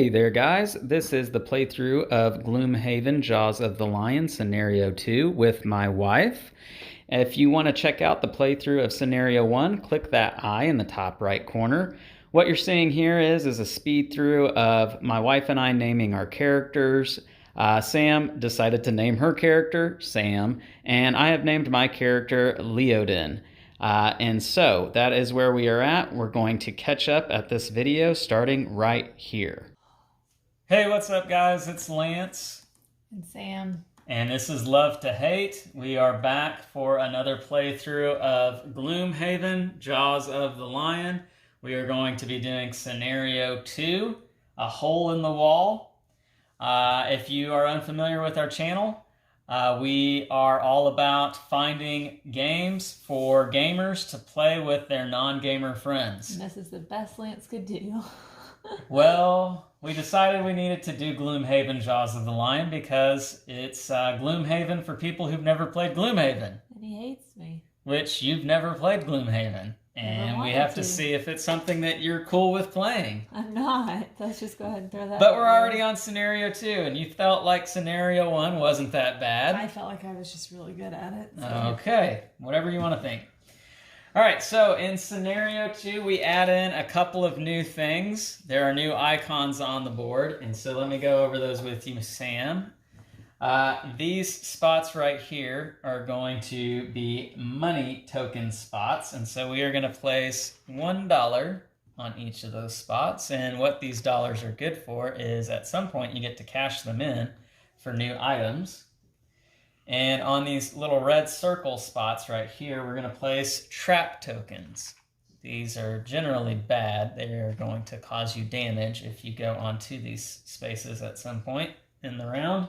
Howdy there, guys. This is the playthrough of Gloomhaven, Jaws of the Lion, Scenario 2 with my wife. If you want to check out the playthrough of Scenario 1, click that I in the top right corner. What you're seeing here is a speed through of my wife and I naming our characters. Sam decided to name her character Sam, and I have named my character Leodin. And so that is where we are at. We're going to catch up at this video starting right here. Hey, what's up, guys? It's Lance. And Sam. And this is Love to Hate. We are back for another playthrough of Gloomhaven, Jaws of the Lion. We are going to be doing Scenario 2, A Hole in the Wall. If you are unfamiliar with our channel, we are all about finding games for gamers to play with their non-gamer friends. And this is the best Lance could do. Well, we decided we needed to do Gloomhaven Jaws of the Lion because it's Gloomhaven for people who've never played Gloomhaven. And he hates me. Which you've never played Gloomhaven. And we have to see if it's something that you're cool with playing. I'm not. Let's just go ahead and throw that But we're already on Scenario 2, and you felt like Scenario 1 wasn't that bad. I felt like I was just really good at it. So. Okay, whatever you want to think. All right, so in Scenario 2, we add in a couple of new things. There are new icons on the board, and so let me go over those with you, Sam. These spots right here are going to be money token spots, and so we are going to place $1 on each of those spots, and what these dollars are good for is at some point you get to cash them in for new items. And on these little red circle spots right here, we're going to place trap tokens. These are generally bad. They are going to cause you damage if you go onto these spaces at some point in the round.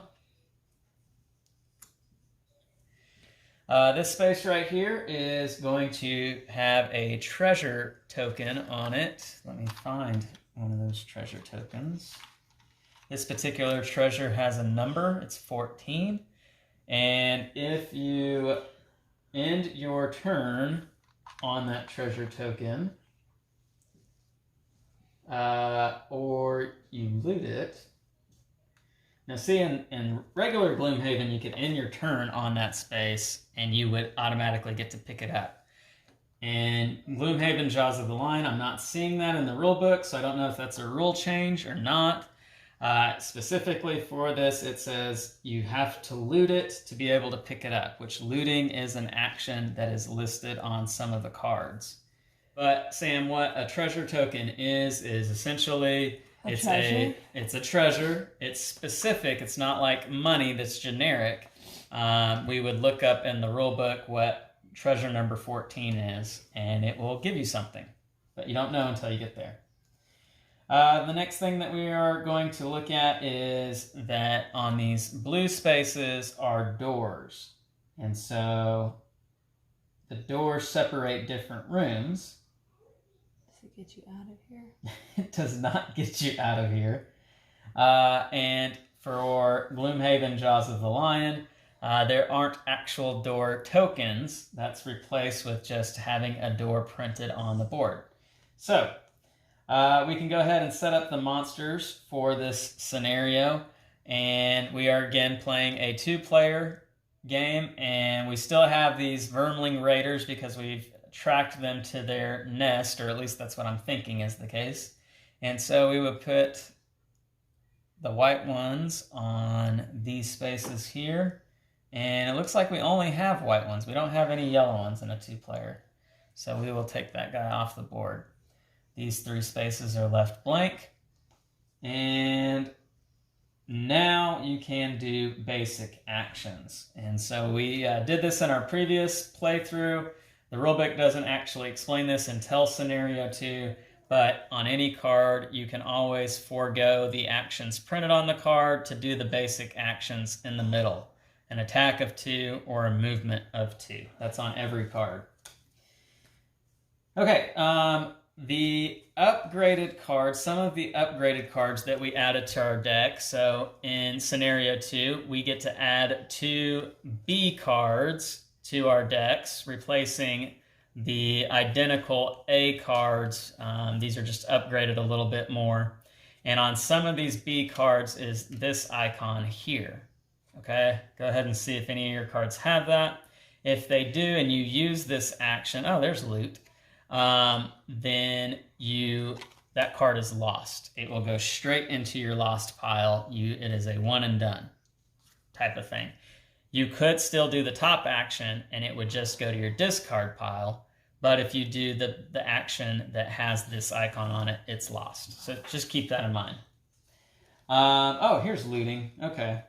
This space right here is going to have a treasure token on it. Let me find one of those treasure tokens. This particular treasure has a number. It's 14. And if you end your turn on that treasure token, or you loot it. Now see, in regular Gloomhaven, you could end your turn on that space and you would automatically get to pick it up. In Gloomhaven Jaws of the Lion, I'm not seeing that in the rule book, so I don't know if that's a rule change or not. Specifically for this, it says you have to loot it to be able to pick it up, which looting is an action that is listed on some of the cards. But Sam, what a treasure token is essentially it's a treasure. It's specific. It's not like money that's generic. We would look up in the rule book what treasure number 14 is, and it will give you something, but you don't know until you get there. The next thing that we are going to look at is that on these blue spaces are doors. And so the doors separate different rooms. Does it get you out of here? It does not get you out of here. And for Gloomhaven Jaws of the Lion, there aren't actual door tokens. That's replaced with just having a door printed on the board. So we can go ahead and set up the monsters for this scenario, and we are again playing a 2-player game, and we still have these Vermling Raiders because we've tracked them to their nest, or at least that's what I'm thinking is the case. And so we would put the white ones on these spaces here, and it looks like we only have white ones. We don't have any yellow ones in a 2-player, so we will take that guy off the board. These 3 spaces are left blank. And now you can do basic actions. And so we did this in our previous playthrough. The rulebook doesn't actually explain this until Scenario 2, but on any card, you can always forego the actions printed on the card to do the basic actions in the middle. An attack of 2 or a movement of 2. That's on every card. Okay, the upgraded cards, some of the upgraded cards that we added to our deck. So in Scenario 2, we get to add 2 B cards to our decks, replacing the identical A cards. These are just upgraded a little bit more. And on some of these B cards is this icon here. Okay, go ahead and see if any of your cards have that. If they do and you use this action, oh, there's loot, then that card is lost. It will go straight into your lost pile. It is a one and done type of thing. You could still do the top action and it would just go to your discard pile. But if you do the action that has this icon on it, it's lost. So just keep that in mind. Oh, here's looting. Okay.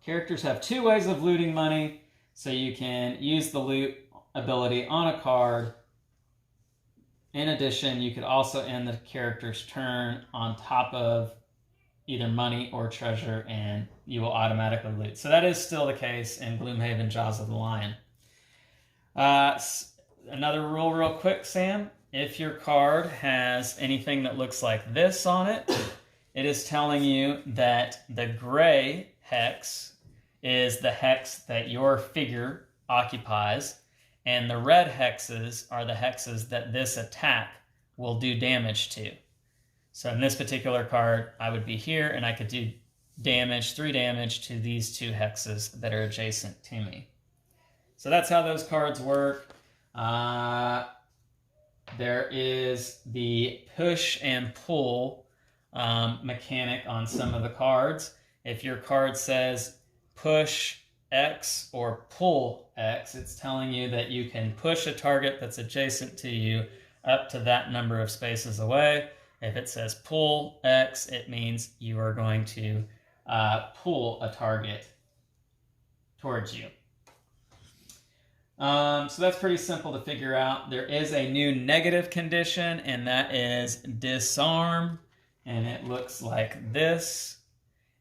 Characters have two ways of looting money. So you can use the loot ability on a card. In addition, you could also end the character's turn on top of either money or treasure, and you will automatically loot. So that is still the case in Gloomhaven Jaws of the Lion. Another rule real quick, Sam. If your card has anything that looks like this on it, it is telling you that the gray hex is the hex that your figure occupies, and the red hexes are the hexes that this attack will do damage to. So in this particular card, I would be here, and I could do damage, 3 damage to these 2 hexes that are adjacent to me. So that's how those cards work. There is the push and pull mechanic on some of the cards. If your card says push X or pull X, it's telling you that you can push a target that's adjacent to you up to that number of spaces away. If it says pull X, it means you are going to pull a target towards you. So that's pretty simple to figure out. There is a new negative condition, and that is disarm, and it looks like this.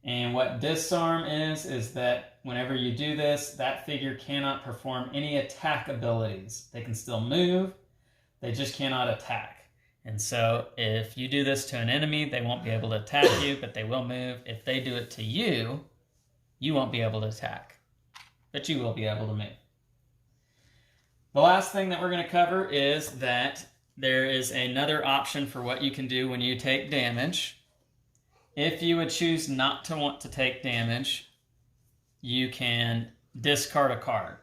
And what disarm is that whenever you do this, that figure cannot perform any attack abilities. They can still move, they just cannot attack. And so if you do this to an enemy, they won't be able to attack you, but they will move. If they do it to you, you won't be able to attack, but you will be able to move. The last thing that we're going to cover is that there is another option for what you can do when you take damage. If you would choose not to want to take damage, you can discard a card,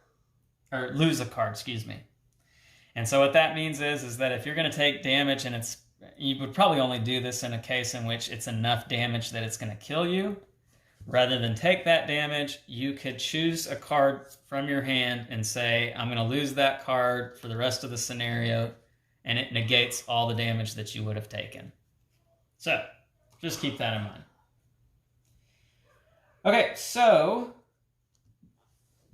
or lose a card, excuse me. And so what that means is that if you're going to take damage, and you would probably only do this in a case in which it's enough damage that it's going to kill you. Rather than take that damage, you could choose a card from your hand and say, I'm going to lose that card for the rest of the scenario, and it negates all the damage that you would have taken. So, just keep that in mind. Okay, so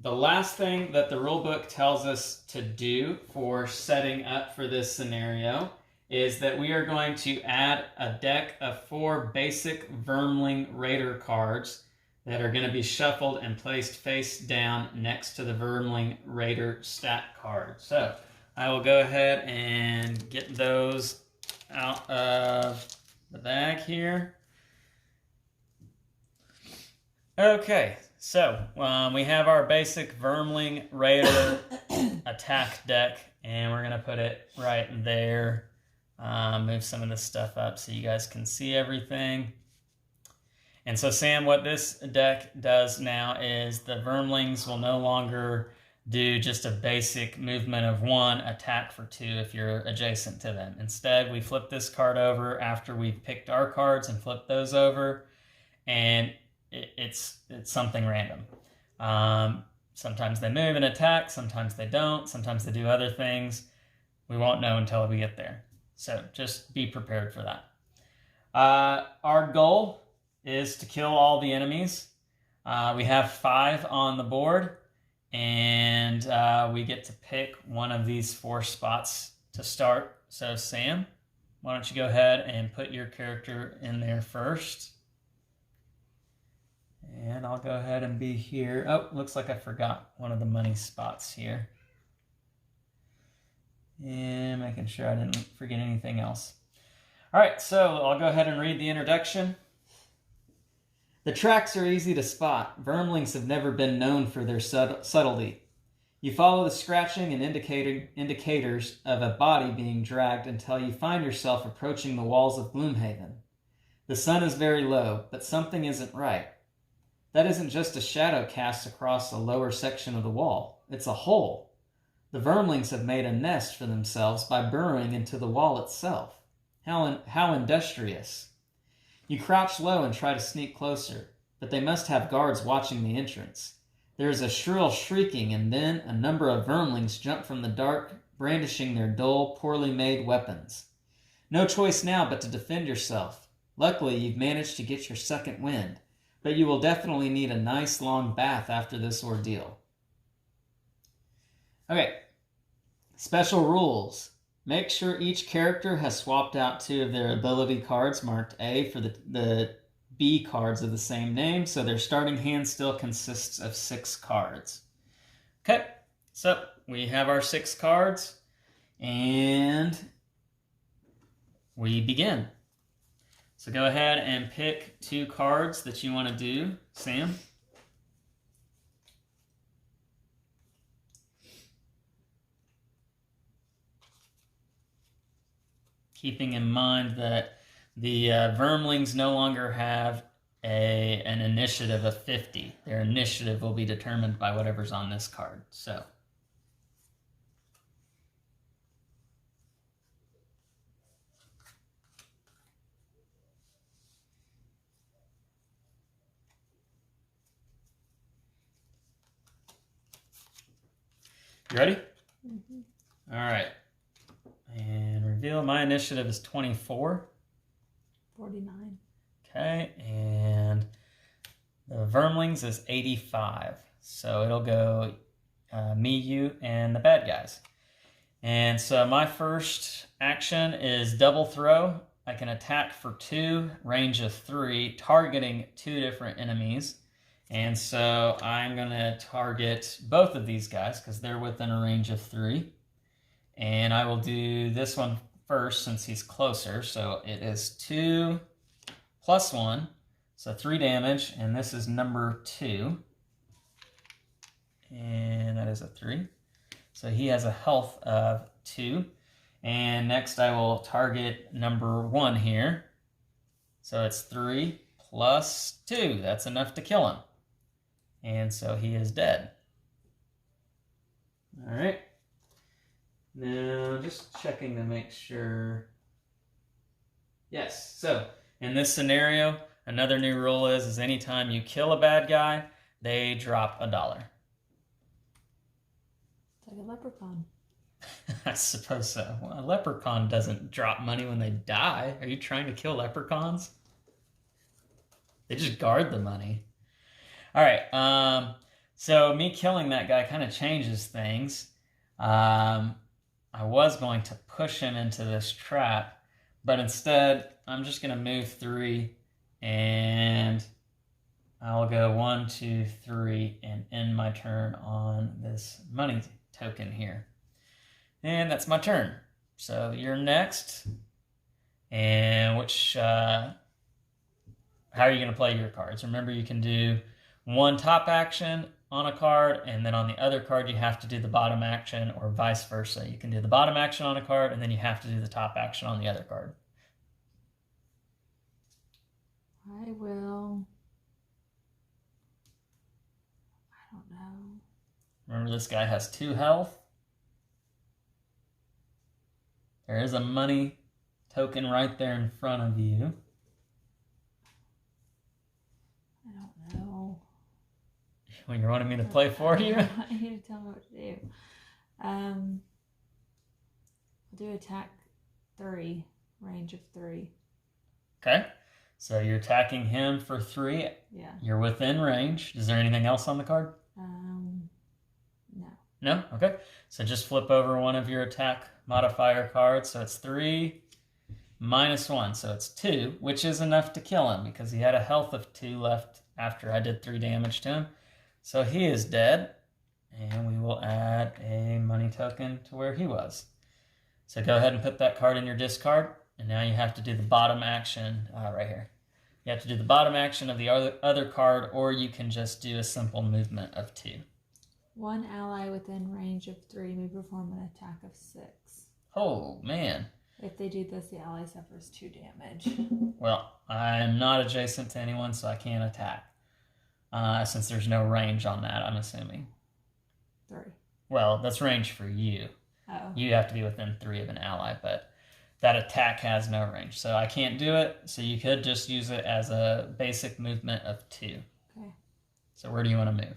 the last thing that the rulebook tells us to do for setting up for this scenario is that we are going to add a deck of 4 basic Vermling Raider cards that are going to be shuffled and placed face down next to the Vermling Raider stat card. So I will go ahead and get those out of the bag here. Okay, so we have our basic Vermling Raider attack deck, and we're going to put it right there. Move some of this stuff up so you guys can see everything. And so, Sam, what this deck does now is the Vermlings will no longer do just a basic movement of 1, attack for 2 if you're adjacent to them. Instead, we flip this card over after we've picked our cards and flip those over, and it's something random. Sometimes they move and attack, sometimes they don't, sometimes they do other things. We won't know until we get there. So just be prepared for that. Our goal is to kill all the enemies. We have 5 on the board, and we get to pick one of these 4 spots to start. So Sam, why don't you go ahead and put your character in there first. And I'll go ahead and be here. Oh, looks like I forgot one of the money spots here. And making sure I didn't forget anything else. All right, so I'll go ahead and read the introduction. The tracks are easy to spot. Vermlings have never been known for their subtlety. You follow the scratching and indicators of a body being dragged until you find yourself approaching the walls of Gloomhaven. The sun is very low, but something isn't right. That isn't just a shadow cast across a lower section of the wall. It's a hole. The vermlings have made a nest for themselves by burrowing into the wall itself. How industrious. You crouch low and try to sneak closer, but they must have guards watching the entrance. There is a shrill shrieking, and then a number of vermlings jump from the dark, brandishing their dull, poorly made weapons. No choice now but to defend yourself. Luckily, you've managed to get your second wind, but you will definitely need a nice long bath after this ordeal. Okay, special rules. Make sure each character has swapped out 2 of their ability cards marked A for the B cards of the same name, so their starting hand still consists of 6 cards. Okay, so we have our 6 cards, and we begin. So go ahead and pick 2 cards that you want to do, Sam. Keeping in mind that the vermlings no longer have an initiative of 50. Their initiative will be determined by whatever's on this card. So, you ready? Mm-hmm. All right. And reveal. My initiative is 24. 49. Okay, and the vermlings is 85. So it'll go me, you, and the bad guys. And so my first action is double throw. I can attack for 2, range of 3, targeting 2 different enemies. And so I'm going to target both of these guys because they're within a range of 3. And I will do this one first since he's closer. So it is 2 plus 1, so 3 damage, and this is number 2. And that is a 3. So he has a health of 2. And next I will target number 1 here. So it's 3 plus 2. That's enough to kill him. And so he is dead. All right. Now, just checking to make sure. Yes, so in this scenario, another new rule is anytime you kill a bad guy, they drop $1. It's like a leprechaun. I suppose so. Well, a leprechaun doesn't drop money when they die. Are you trying to kill leprechauns? They just guard the money. All right, so me killing that guy kind of changes things. I was going to push him into this trap, but instead I'm just going to move 3 and I'll go 1, 2, 3 and end my turn on this money token here. And that's my turn. So you're next. And how are you going to play your cards? Remember, you can do 1 top action on a card, and then on the other card you have to do the bottom action, or vice versa. You can do the bottom action on a card, and then you have to do the top action on the other card. I will. I don't know. Remember, this guy has 2 health. There is a money token right there in front of you. I don't know. When you're wanting me to play for you? I want you to tell me what to do. I'll do attack 3, range of 3. Okay. So you're attacking him for 3. Yeah. You're within range. Is there anything else on the card? No. No? Okay. So just flip over one of your attack modifier cards. So it's 3 minus 1. So it's 2, which is enough to kill him because he had a health of 2 left after I did 3 damage to him. So he is dead. And we will add a money token to where he was. So go ahead and put that card in your discard. And now you have to do the bottom action right here. You have to do the bottom action of the other card, or you can just do a simple movement of 2. One ally within range of 3 may perform an attack of 6. Oh, man. If they do this, the ally suffers 2 damage. Well, I'm not adjacent to anyone, so I can't attack. Since there's no range on that, I'm assuming. 3. Well, that's range for you. Oh. You have to be within 3 of an ally, but that attack has no range. So I can't do it, so you could just use it as a basic movement of 2. Okay. So where do you want to move?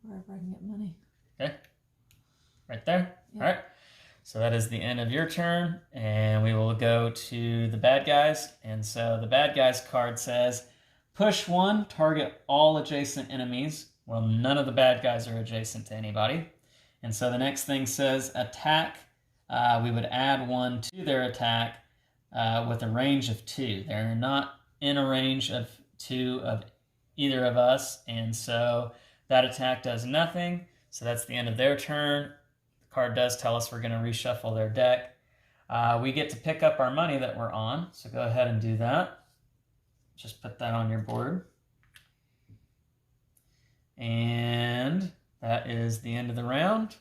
Wherever I can get money. Okay. Right there? Yep. All right. So that is the end of your turn, and we will go to the bad guys. And so the bad guys card says, push 1, target all adjacent enemies. Well, none of the bad guys are adjacent to anybody. And so the next thing says, attack. We would add 1 to their attack with a range of 2. They're not in a range of 2 of either of us, and so that attack does nothing. So that's the end of their turn. The card does tell us we're going to reshuffle their deck. We get to pick up our money that we're on, so go ahead and do that. Just put that on your board. And that is the end of the round.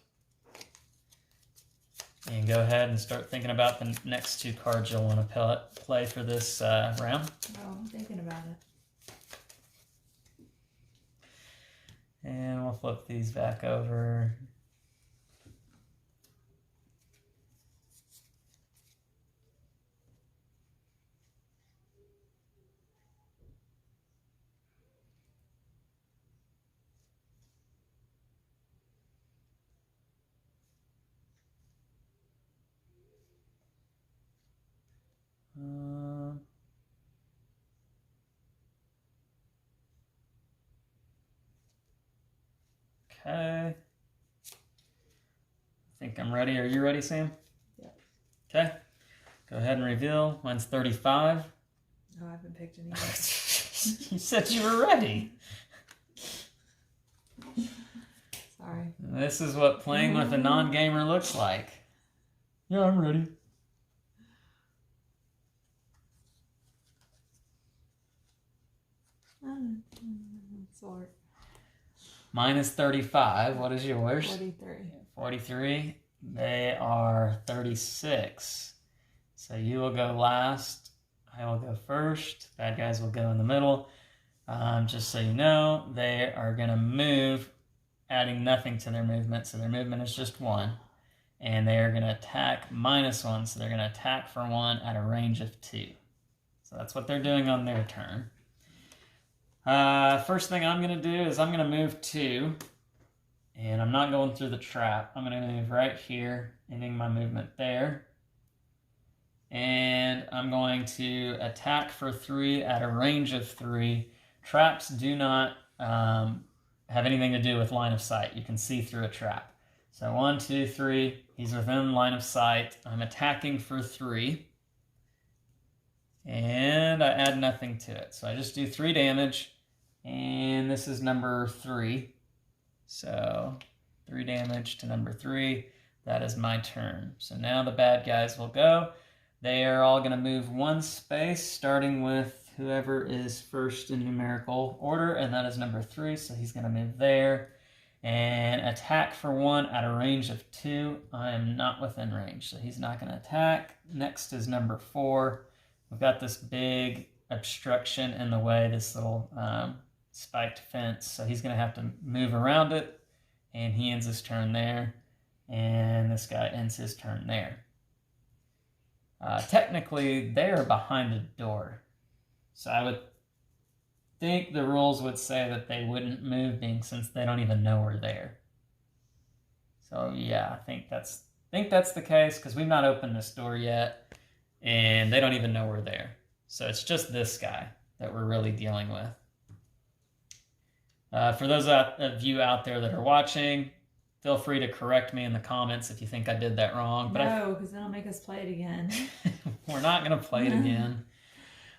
And go ahead and start thinking about the next 2 cards you'll want to play for this round. Oh, I'm thinking about it. And we'll flip these back over. Okay. I think I'm ready. Are you ready, Sam? Yep. Okay. Go ahead and reveal. Mine's 35. Oh, I haven't picked any yet. You said you were ready. Sorry. This is what playing with a non-gamer looks like. Yeah, I'm ready. Sword. Mine is 35. What is yours? 43. 43. They are 36. So you will go last. I will go first. Bad guys will go in the middle. Just so you know, they are going to move, adding nothing to their movement. So their movement is just 1. And they are going to attack -1. So they're going to attack for 1 at a range of 2. So that's what they're doing on their turn. First thing I'm going to do is I'm going to move 2, and I'm not going through the trap. I'm going to move right here, ending my movement there. And I'm going to attack for 3 at a range of 3. Traps do not have anything to do with line of sight. You can see through a trap. So 1, 2, 3, he's within line of sight. I'm attacking for 3. And I add nothing to it. So I just do 3 damage. And this is number 3. So 3 damage to number 3. That is my turn. So now the bad guys will go. They are all going to move 1 space, starting with whoever is first in numerical order. And that is number 3. So he's going to move there. And attack for 1 at a range of 2. I am not within range. So he's not going to attack. Next is number 4. We've got this big obstruction in the way, this little spiked fence. So he's going to have to move around it, and he ends his turn there. And this guy ends his turn there. Technically, they are behind a door. So I would think the rules would say that they wouldn't move, being since they don't even know we're there. So yeah, I think that's the case, because we've not opened this door yet. And they don't even know we're there. So it's just this guy that we're really dealing with. For those of you out there that are watching, feel free to correct me in the comments if you think I did that wrong. But no, because then I'll make us play it again. We're not going to play it again.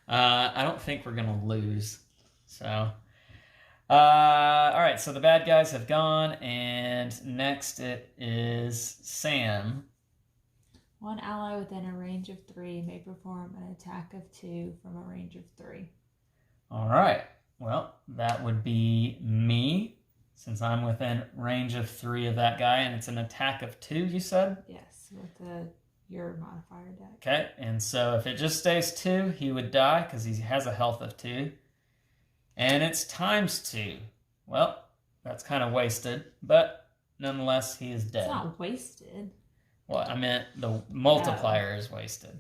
I don't think we're going to lose. So, all right. So the bad guys have gone. And next it is Sam. One ally within a range of 3 may perform an attack of 2 from a range of 3. All right. Well, that would be me. since I'm within range of 3 of that guy, and it's an attack of 2, you said? Yes, with your modifier deck. Okay, and so if it just stays 2, he would die because he has a health of 2. And it's times 2. Well, that's kind of wasted, but nonetheless, he is dead. It's not wasted. Well, I meant the multiplier is wasted.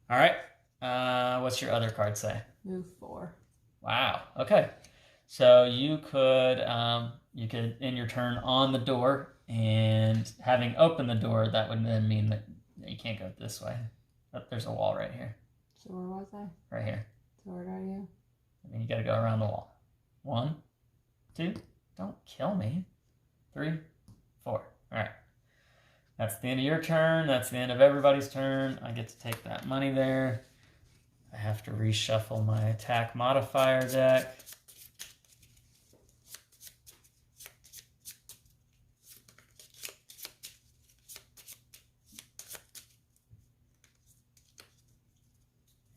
All right, what's your other card say? Move 4. Wow, okay. So you could end your turn on the door, and having opened the door, that would then mean that you can't go this way. But there's a wall right here. So where was I? Right here. So where are you? I mean, you got to go around the wall. 1, 2, don't kill me. 3, 4. All right. That's the end of your turn. That's the end of everybody's turn. I get to take that money there. I have to reshuffle my attack modifier deck.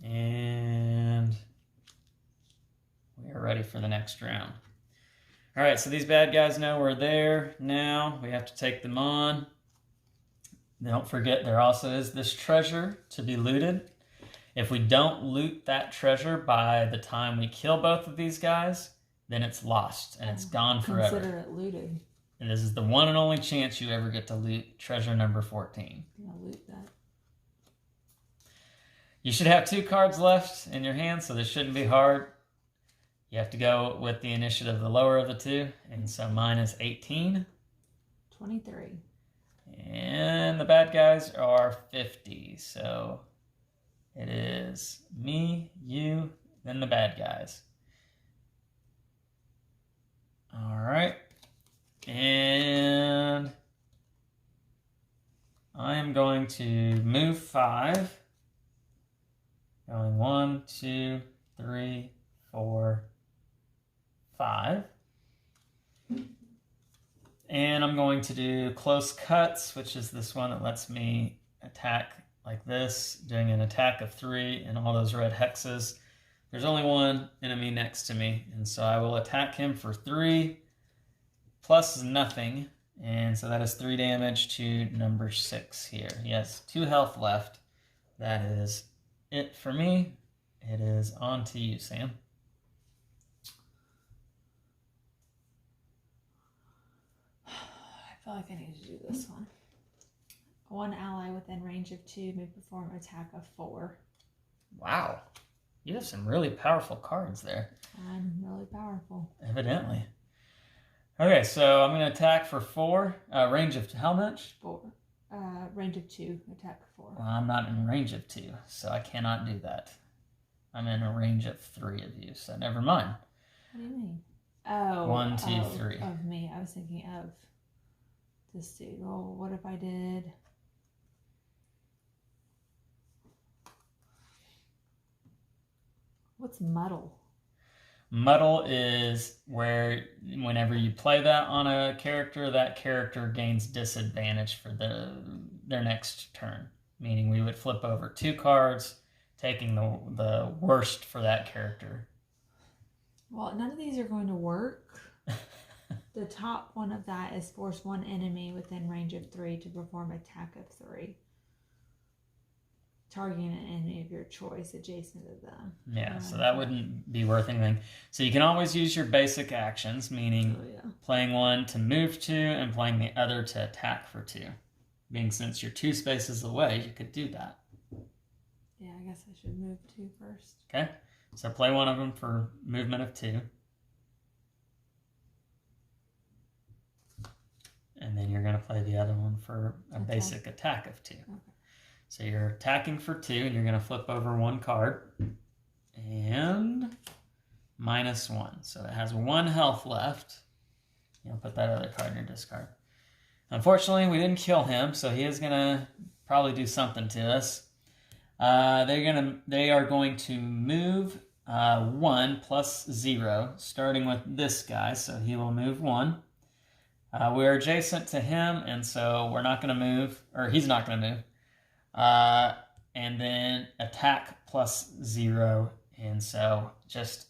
And we are ready for the next round. All right, so these bad guys know we're there now. We have to take them on. Don't forget, there also is this treasure to be looted. If we don't loot that treasure by the time we kill both of these guys, then it's lost and it's gone forever. Consider it looted. And this is the one and only chance you ever get to loot treasure number 14. I'm gonna loot that. You should have 2 cards left in your hand, so this shouldn't be hard. You have to go with the initiative the lower of the 2, and so mine is 18. 23. And the bad guys are 50, so it is me, you, then the bad guys. All right. And I am going to move 5. Going 1, 2, 3, 4, 5. And I'm going to do close cuts, which is this one that lets me attack like this, doing an attack of 3 and all those red hexes. There's only one enemy next to me, and so I will attack him for 3 plus nothing, and so that is 3 damage to number 6 here. He has 2 health left. That is it for me. It is on to you, Sam. I feel like I need to do this one. One ally within range of 2 may perform attack of 4. Wow. You have some really powerful cards there. I'm really powerful. Evidently. Okay, so I'm going to attack for 4. Range of how much? 4. Range of 2, attack 4. Well, I'm not in range of 2, so I cannot do that. I'm in a range of 3 of you, so never mind. What do you mean? Oh. 1, 2, 3. Of me. I was thinking of this dude. Oh, what if I did... What's muddle? Muddle is where whenever you play that on a character, that character gains disadvantage for their next turn. Meaning we would flip over 2 cards, taking the worst for that character. Well, none of these are going to work. The top one of that is force one enemy within range of 3 to perform attack of 3. Targeting an enemy of your choice adjacent to them. Yeah, so that wouldn't be worth anything. So you can always use your basic actions, meaning playing one to move 2 and playing the other to attack for 2. Being since you're 2 spaces away, you could do that. Yeah, I guess I should move 2 first. Okay, so play one of them for movement of 2. And then you're going to play the other one for a basic attack of 2. Okay. So you're attacking for 2, and you're going to flip over 1 card. And -1. So it has 1 health left. You'll put that other card in your discard. Unfortunately, we didn't kill him, so he is going to probably do something to us. They are going to move 1 plus 0, starting with this guy, so he will move 1. We're adjacent to him, and so we're not going to move, or he's not going to move. And then attack plus 0, and so just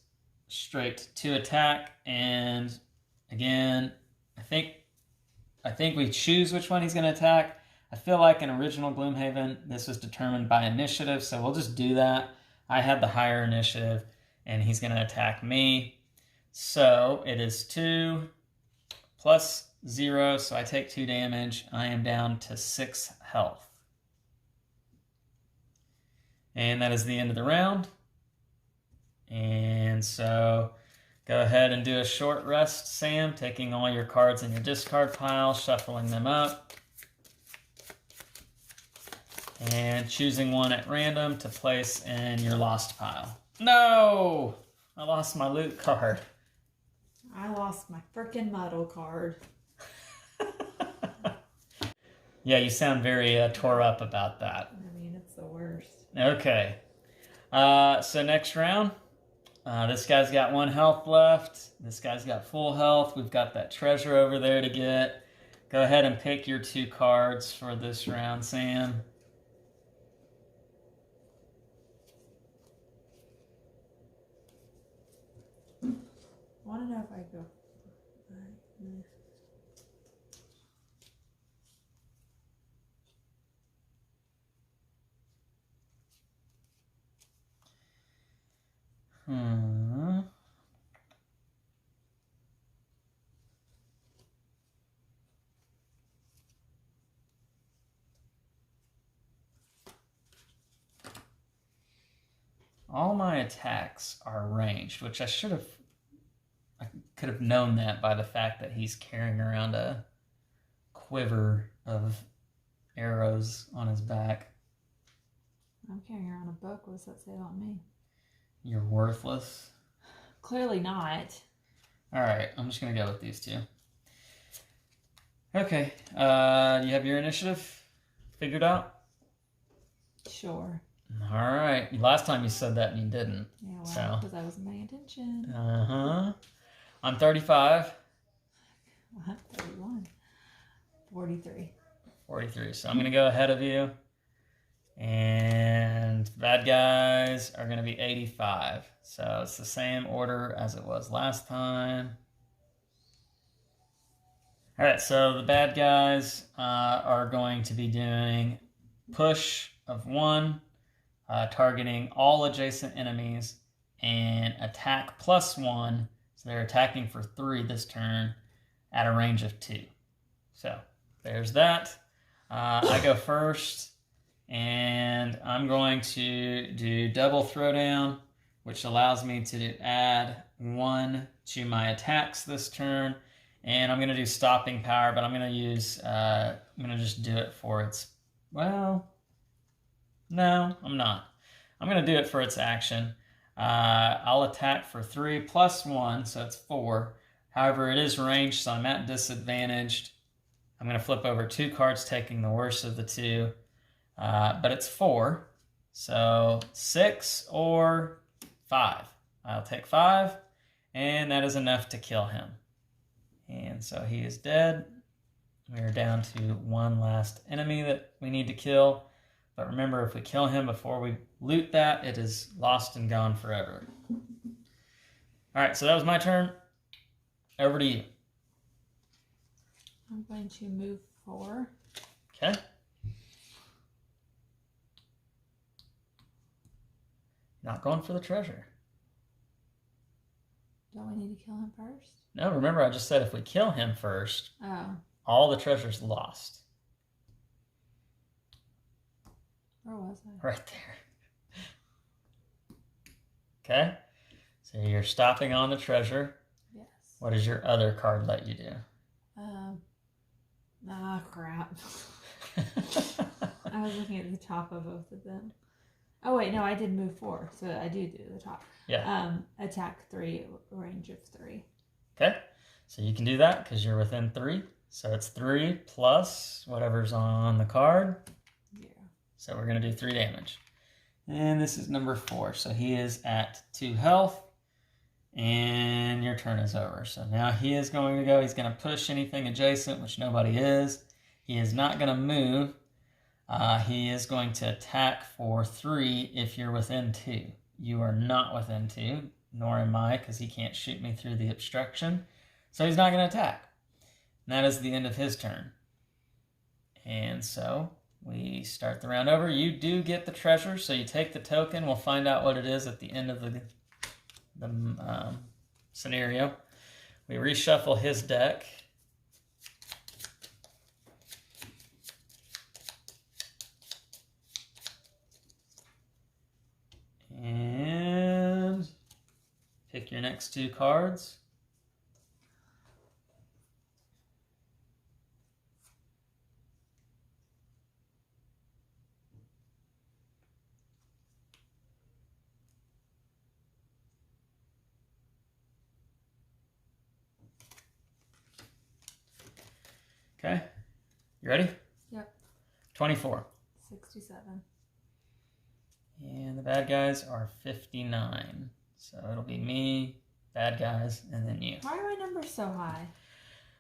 straight to attack, and again, I think we choose which one he's going to attack. I feel like in original Gloomhaven, this was determined by initiative, so we'll just do that. I had the higher initiative, and he's going to attack me. So it is 2 plus 0, so I take 2 damage. I am down to 6 health. And that is the end of the round. And so go ahead and do a short rest, Sam, taking all your cards in your discard pile, shuffling them up, and choosing one at random to place in your lost pile. No! I lost my loot card. I lost my frickin' muddle card. Yeah, you sound very tore up about that. I mean, it's the worst. Okay. So next round, this guy's got 1 health left. This guy's got full health. We've got that treasure over there to get. Go ahead and pick your 2 cards for this round, Sam. I want to know if I go. All my attacks are ranged, which I could have known that by the fact that he's carrying around a quiver of arrows on his back. I'm carrying around a book. What does that say about me? You're worthless. Clearly not. All right, I'm just going to go with these 2. Okay, you have your initiative figured out? Sure. All right. Last time you said that and you didn't. Yeah, well, because I wasn't paying attention. I'm 35. I'm 31. 43. 43. So I'm going to go ahead of you. And bad guys are going to be 85. So it's the same order as it was last time. All right, so the bad guys are going to be doing push of 1, targeting all adjacent enemies, and attack plus 1. So they're attacking for 3 this turn at a range of 2. So there's that. I go first. And I'm going to do double throwdown, which allows me to add 1 to my attacks this turn. And I'm going to do stopping power, but I'm going to just do it for its, well, no, I'm not. I'm going to do it for its action. I'll attack for 3 plus 1, so it's 4. However, it is ranged, so I'm at disadvantaged. I'm going to flip over 2 cards, taking the worst of the 2. But it's 4, so 6 or 5. I'll take 5, and that is enough to kill him. And so he is dead. We are down to 1 last enemy that we need to kill. But remember, if we kill him before we loot that, it is lost and gone forever. All right, so that was my turn. Over to you. I'm going to move 4. Okay. Not going for the treasure. Don't we need to kill him first? No, remember I just said if we kill him first, Oh. all the treasure's lost. Where was I? Right there. Okay? So you're stopping on the treasure. Yes. What does your other card let you do? Crap. I was looking at the top of both of them. Oh, wait, no, I did move 4, so I do the top. Yeah. Attack 3, range of 3. Okay. So you can do that because you're within 3. So it's 3 plus whatever's on the card. Yeah. So we're going to do 3 damage. And this is number 4. So he is at 2 health. And your turn is over. So now he is going to go. He's going to push anything adjacent, which nobody is. He is not going to move. He is going to attack for 3 if you're within 2. You are not within 2. nor am I, because he can't shoot me through the obstruction. So he's not going to attack. And that is the end of his turn. And so we start the round over. You do get the treasure, so you take the token. We'll find out what it is at the end of the scenario. We reshuffle his deck. And pick your next two cards. Okay, you ready? Yep. 24. 67. And the bad guys are 59. So it'll be me, bad guys, and then you. Why are my numbers so high?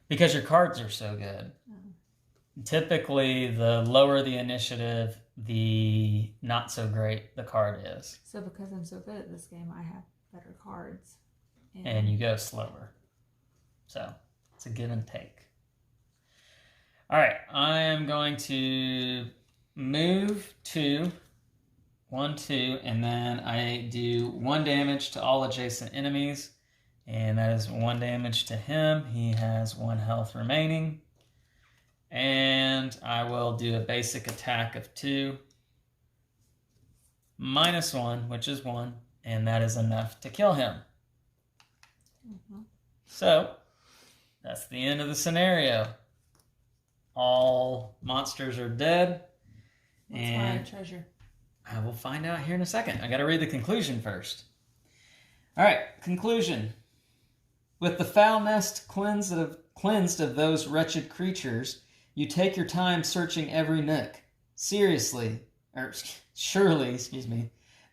Because your cards are so good. Oh. Typically, the lower the initiative, the not so great the card is. So because I'm so good at this game, I have better cards. And you go slower. So it's a give and take. All right, I am going to move 2, 1, 2, and then I do 1 damage to all adjacent enemies, and that is 1 damage to him. He has 1 health remaining, and I will do a basic attack of 2, -1, which is 1, and that is enough to kill him. Mm-hmm. So that's the end of the scenario. All monsters are dead. What's and my treasure? I will find out here in a second. I got to read the conclusion first. All right, conclusion. With the foul nest cleansed of those wretched creatures, you take your time searching every nook. Surely,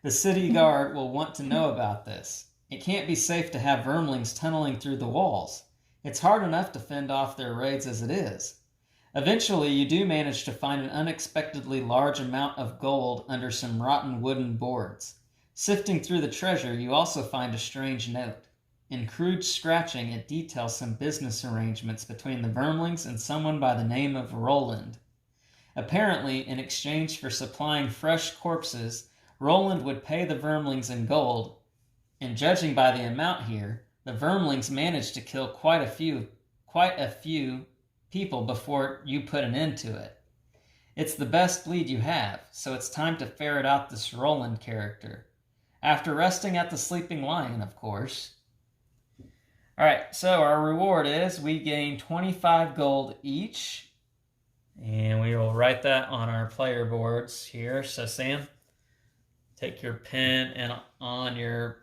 the city guard will want to know about this. It can't be safe to have vermlings tunneling through the walls. It's hard enough to fend off their raids as it is. Eventually, you do manage to find an unexpectedly large amount of gold under some rotten wooden boards. Sifting through the treasure, you also find a strange note. In crude scratching, it details some business arrangements between the vermlings and someone by the name of Roland. Apparently, in exchange for supplying fresh corpses, Roland would pay the vermlings in gold, and judging by the amount here, the vermlings managed to kill quite a few people before you put an end to it. It's the best lead you have, so it's time to ferret out this Roland character. After resting at the Sleeping Lion, of course. Alright, so our reward is we gain 25 gold each, and we will write that on our player boards here. So Sam, take your pen and on your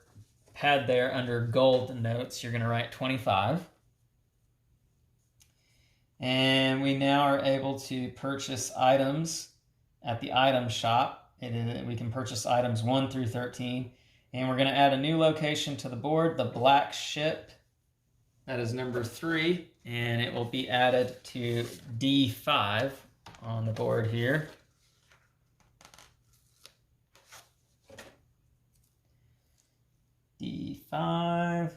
pad there under gold notes, you're going to write 25. And we now are able to purchase items at the item shop. We can purchase items 1 through 13. And we're going to add a new location to the board, the Black Ship. That is number 3. And it will be added to D5 on the board here. D5.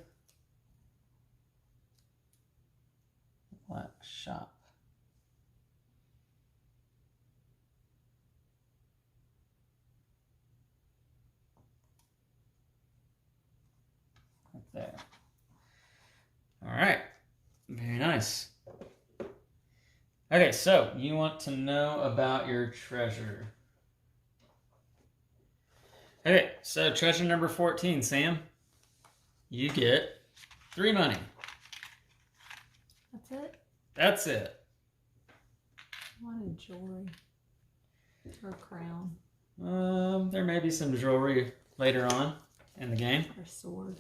Black Shop. Right there. All right. Very nice. Okay, so you want to know about your treasure. Okay, so treasure number 14, Sam. You get 3 money. That's it? That's it. I wanted jewelry. Or a crown. There may be some jewelry later on in the game. Or a sword.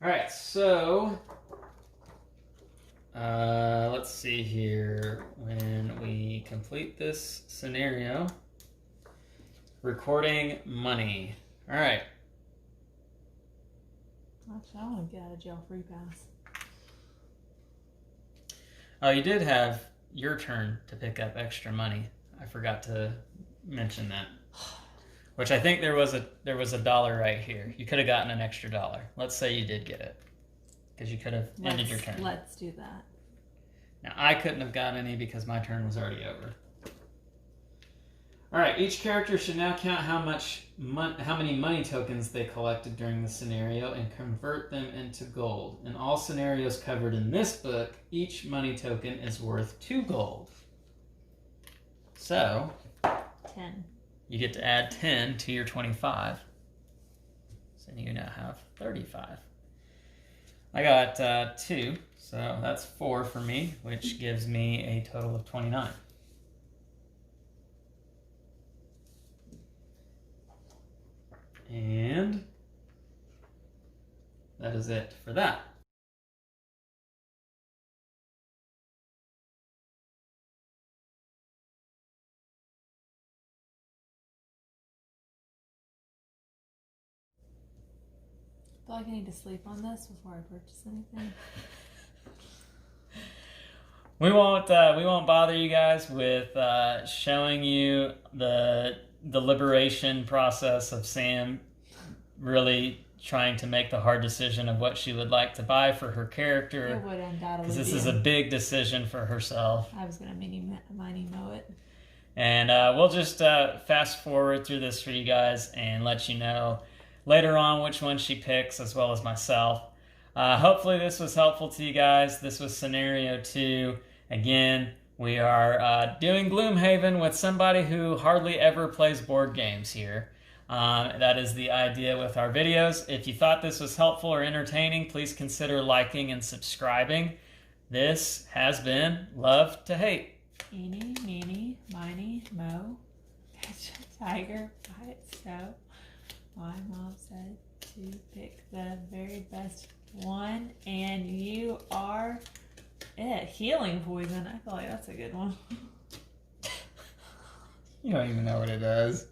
Alright, so let's see here. When we complete this scenario, recording money. Alright. Actually, I want to get out of jail free pass. Oh, you did have your turn to pick up extra money. I forgot to mention that. Which I think there was a dollar right here. You could have gotten an extra $1. Let's say you did get it, because you could have ended your turn. Let's do that. Now I couldn't have gotten any because my turn was already over. All right, each character should now count how many money tokens they collected during the scenario and convert them into gold. In all scenarios covered in this book, each money token is worth 2 gold. So 10. You get to add 10 to your 25. So you now have 35. I got 2, so that's 4 for me, which gives me a total of 29. And that is it for that. I feel like I need to sleep on this before I purchase anything. We won't bother you guys with showing you the deliberation process of Sam really trying to make the hard decision of what she would like to buy for her character. It would undoubtedly because this be is a big decision for herself. I was going to mini mo it. And we'll just fast forward through this for you guys and let you know later on which one she picks, as well as myself. Hopefully this was helpful to you guys. This was scenario 2. Again, we are doing Gloomhaven with somebody who hardly ever plays board games here. That is the idea with our videos. If you thought this was helpful or entertaining, please consider liking and subscribing. This has been Love to Hate. Eeny, meeny, miny, mo. Catch a tiger by its toe. My mom said to pick the very best one, and you are it. Healing poison. I feel like that's a good one. You don't even know what it does.